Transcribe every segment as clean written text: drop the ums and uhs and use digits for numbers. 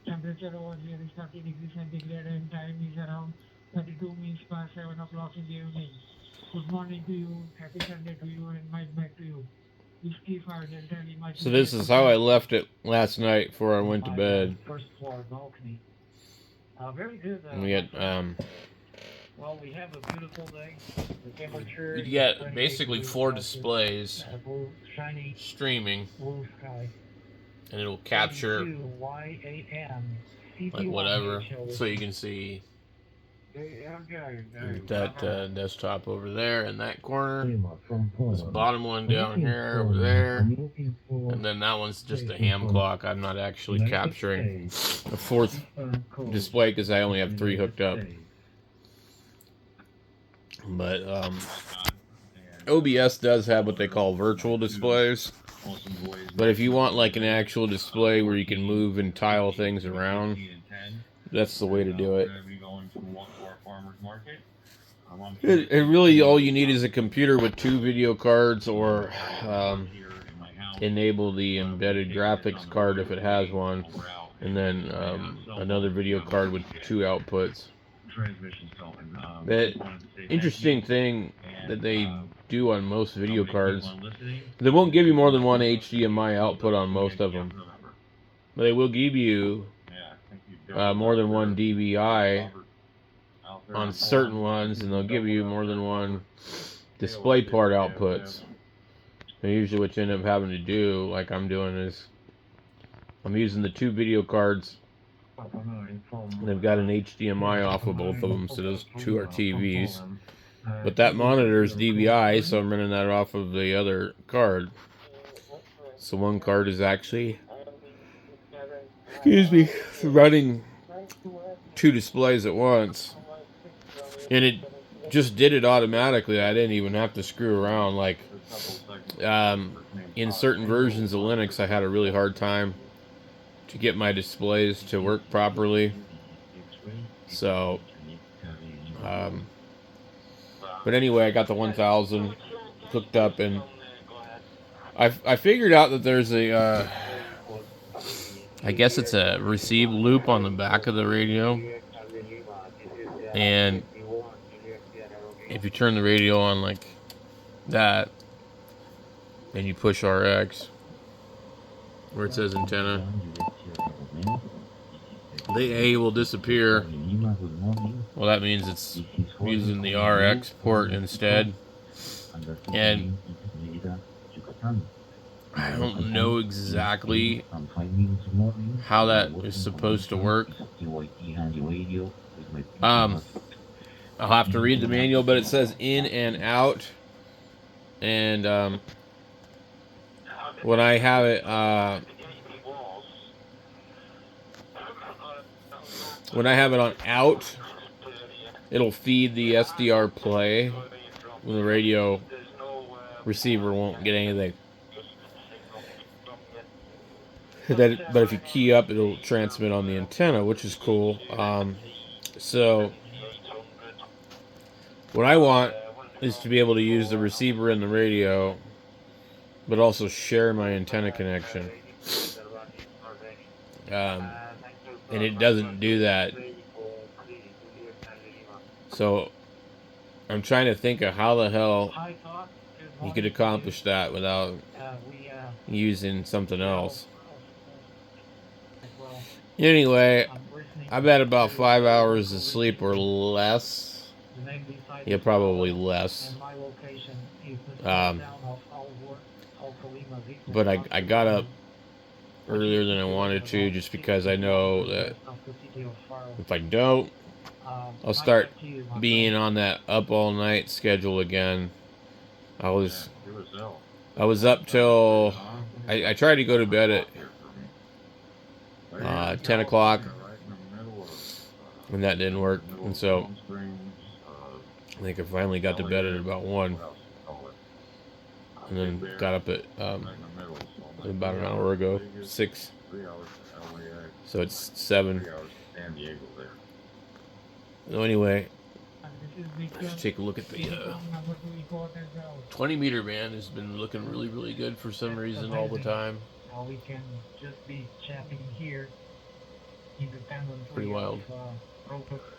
Temperature over here is 30 degrees centigrade and time is around 32 minutes past 7 o'clock in the evening. Good morning to you. Happy Sunday to you and Mike back to you. Whiskey 5 Delta Lima So this Juliet is how I Hotel. left it last night before I went to My bed. first floor balcony. Very good. We had Well, we have a beautiful day. The temperature you is get 28 basically degrees 4 Celsius. displays Blue, shiny streaming, blue sky. and it'll capture 32 YAM like whatever, so you can see that desktop over there in that corner, this bottom one down here over there, and then that one's just a ham clock. I'm not actually capturing a fourth display because I only have 3 hooked up. But OBS does have what they call virtual displays. But if you want like an actual display where you can move and tile things around, that's the way to do it. It really, all you need is a computer with 2 video cards, or enable the embedded graphics card if it has one, and then another video card with 2 outputs. The interesting thing that they do on most video cards, they won't give you more than 1 HDMI output on most of them, but they will give you more than 1 DVI on certain ones, and they'll give you more than 1 display part outputs. And usually what you end up having to do, like I'm doing, is I'm using the 2 video cards. They've got an HDMI off of both of them, so those 2 are TVs. But that monitor is DVI, so I'm running that off of the other card. So one card is actually, running 2 displays at once. And it just did it automatically. I didn't even have to screw around. Like, in certain versions of Linux, I had a really hard time to get my displays to work properly. So, but anyway, I got the 1000 hooked up, and I figured out that there's a, I guess it's a receive loop on the back of the radio, and if you turn the radio on like that, and you push RX, where it says antenna, the A will disappear. Well, that means it's using the RX port instead. And I don't know exactly how that is supposed to work. I'll have to read the manual, but it says in and out. And when I have it, on out, it'll feed the SDR play when the radio receiver won't get anything. But if you key up, it'll transmit on the antenna, which is cool. So what I want is to be able to use the receiver and the radio, but also share my antenna connection. And it doesn't do that. So I'm trying to think of how the hell you could accomplish that without using something else. Anyway, I've had about 5 hours of sleep or less. Yeah, probably less. But I got up earlier than I wanted to, just because I know that if I don't, I'll start being on that up all night schedule again. I was up till I tried to go to bed at 10 o'clock, and that didn't work. And so I think I finally got to bed at about 1, and then got up at about an hour ago, 6. So it's 7. So anyway, let's take a look at the 20 meter band. Has been looking really, really good for some reason all the time. We can just be chatting here Pretty wild.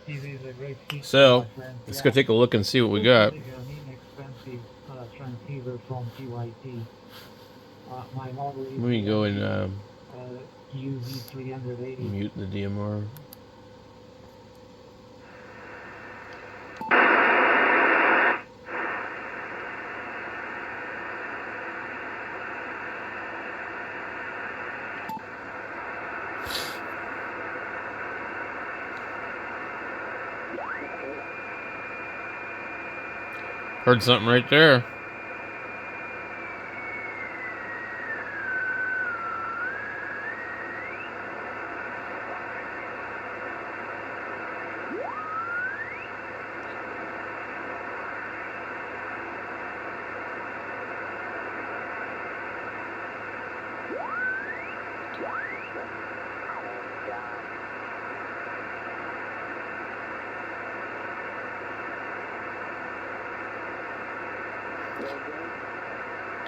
TV is a great feature. So, let's go take a look and see what we got. An inexpensive transceiver from TYT. My model is Let me go and UV380. mute the DMR. Heard something right there.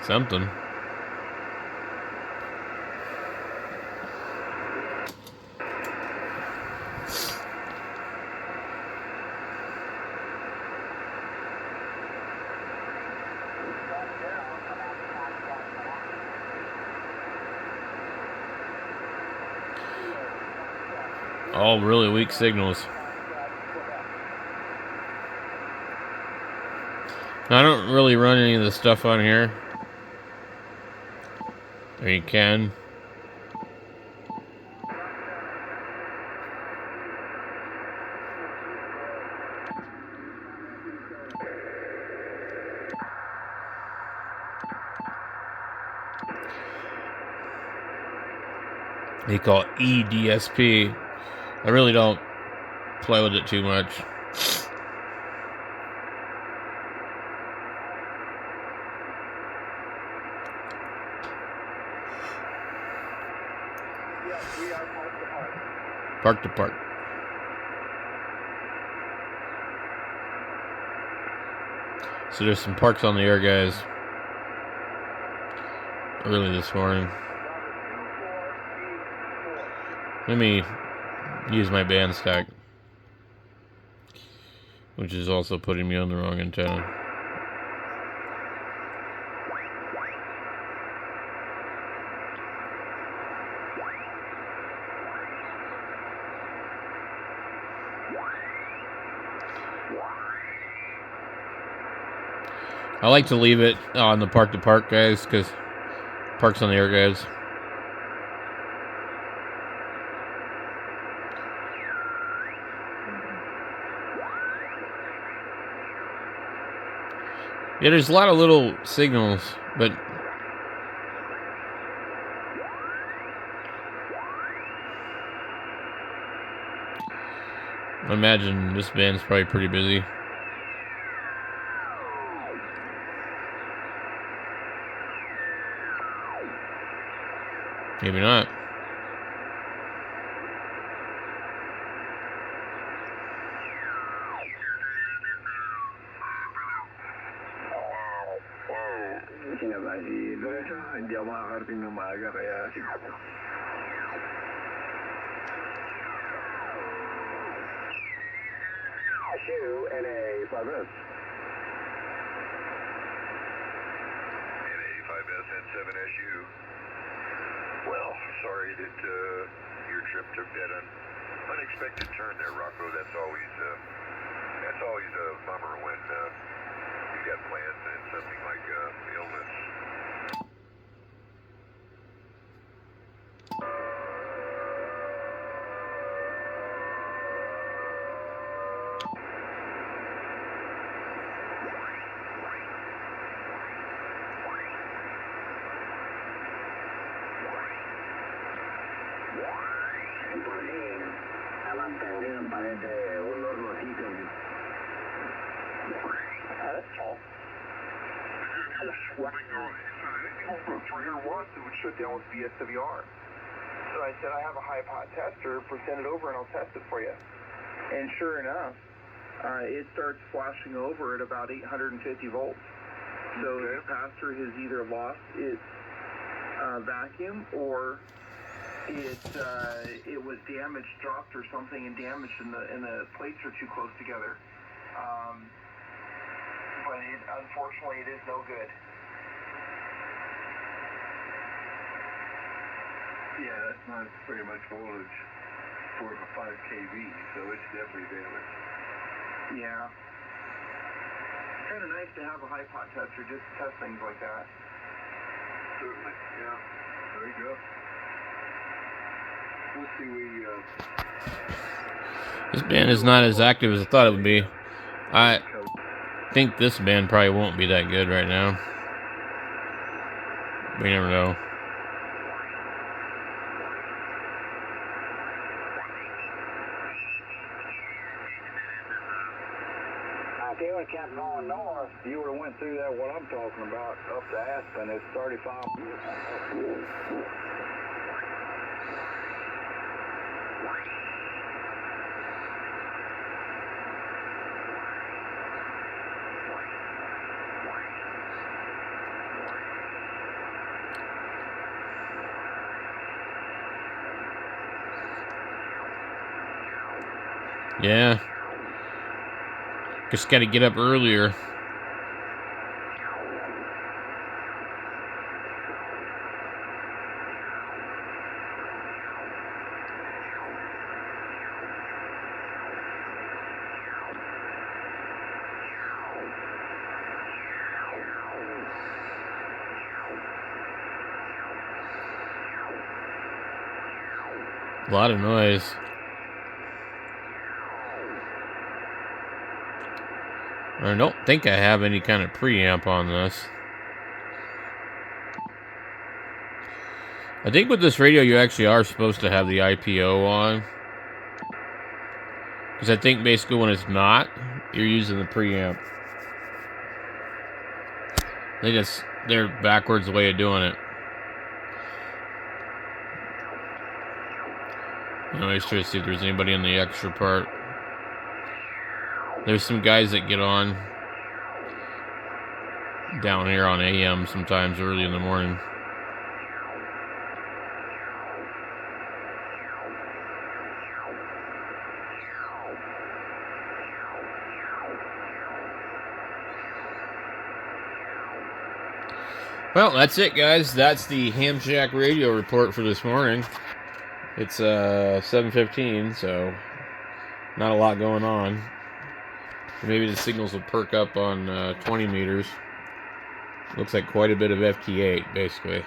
Something. All really weak signals. Now, I don't really run any of the stuff on here. Or you can. They call it EDSP. I really don't play with it too much. Park to park. So there's some parks on the air, guys. Early this morning. Let me use my band stack, which is also putting me on the wrong antenna. I like to leave it on the park to park, guys, because parks on the air, guys. Yeah, there's a lot of little signals, but I imagine this band's probably pretty busy. Maybe not. NA5SN7SU. Well, sorry that your trip took that unexpected turn there, Rocco. That's always a bummer when you got plans and something like illness. That's tall. Swarming anything over 300 watts, it would shut down with the SWR. So I said, I have a high pot tester, send it over and I'll test it for you. And sure enough, it starts flashing over at about 850 volts. So the capacitor has either lost its vacuum or It was damaged, dropped or something, and damaged, and the plates are too close together. But unfortunately, it is no good. Yeah, that's not very much voltage for a 5 kV, so it's definitely damaged. Yeah. Kind of nice to have a high pot tester just to test things like that. Certainly, yeah. There you go. Let's see, This band is not as active as I thought it would be. I think this band probably won't be that good right now. We never know. If you would have kept going north, you would have went through that, what I'm talking about, up to Aspen. It's 35. Yeah. Just got to get up earlier. A lot of noise. I don't think I have any kind of preamp on this. I think with this radio you actually are supposed to have the IPO on. Because I think basically when it's not, you're using the preamp. They're backwards way of doing it. Anyways, try to see if there's anybody in the extra part. There's some guys that get on down here on AM sometimes early in the morning. Well, that's it, guys. That's the Ham Shack radio report for this morning. It's 7:15, so not a lot going on. Maybe the signals will perk up on 20 meters. Looks like quite a bit of FT8, basically.